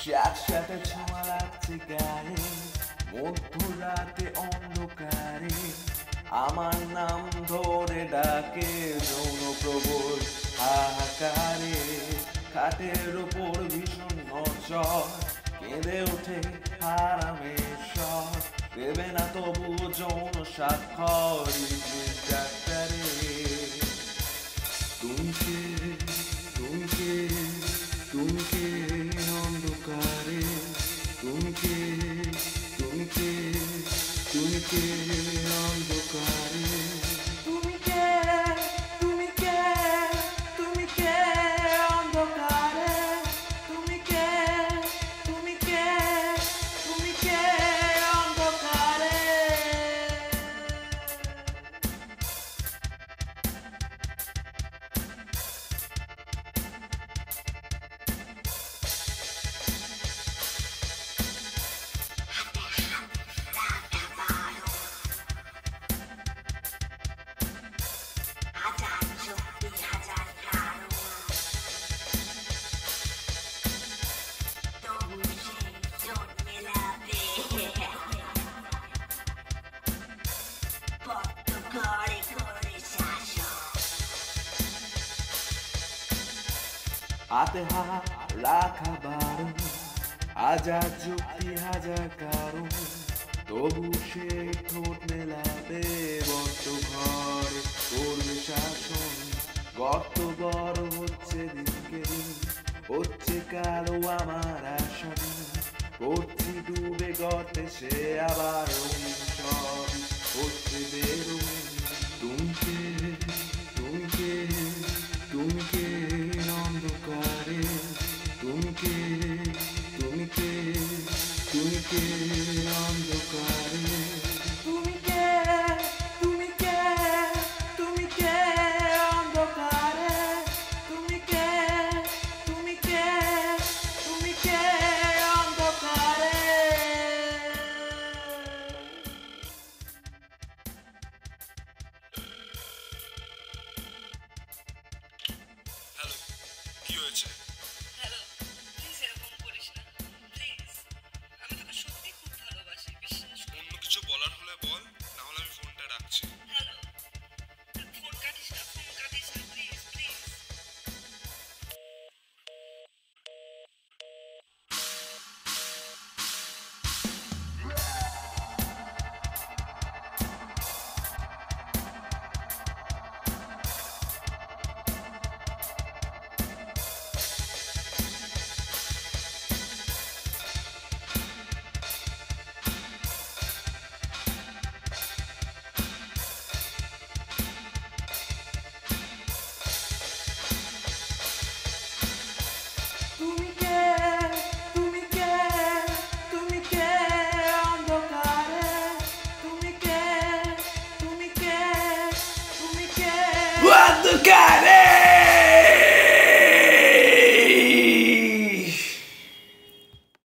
স্যাঁতস্যাঁতে ছোঁয়া লাগছে গায়ে, মধ্যরাতে অন্ধকারে আমার নাম ধরে ডাকে যৌন প্রবল হাহাকারে। খাটের ওপর ভীষণ নজর, কেঁদে ওঠে হারামের স্বর, দেবে না তবুও যৌন স্বাক্ষর ইংলিশ ডাক্তারে। তুমি কে, তুমি কে, তুমি কে অন্ধকারে, তুমি কে, তুমি কে, তুমি কে অন্ধকারে। তুমি কে, তুমি কে, তুমি কে অন্ধকারে, তুমি কে, তুমি কে, তুমি কে অন্ধকারে। হাতে হাত রাখা বারণ, হাজার যুক্তি হাজার কারণ, তবু সে ঠোঁট মেলাবে বদ্ধ ঘরে করবে শাসন। গর্ত বড় হচ্ছে দিনকে দিন, হচ্ছে কালো আমার আশা দিন, পড়ছি ডুবে গর্তে সে আবার সব হচ্ছে বেরোন। তুমি কে, তুমি কে, তুমি কে অন্ধকারে, তুমি কে, তুমি কে, তুমি কে অন্ধকারে। তুমি কে, তুমি কে, তুমি কে অন্ধকারে, তুমি কে, তুমি কে, তুমি কে অন্ধকারে। হ্যালো, কি হয়েছে? হ্যালো, প্লিজ এরকম করিস না, প্লিজ। আমি তোকে সত্যি খুব ভালোবাসি, বিশ্বাস কর। অন্য কিছু বলার হলে বল, না হলে আমি ফোনটা রাখছি। হ্যালো, ফোন কাটিস না, ফোন কাটিস না, প্লিজ প্লিজ। তুমি কে, তুমি কে, তুমি কে অন্ধকারে, তুমি কে, তুমি কে, তুমি কে অন্ধকারে।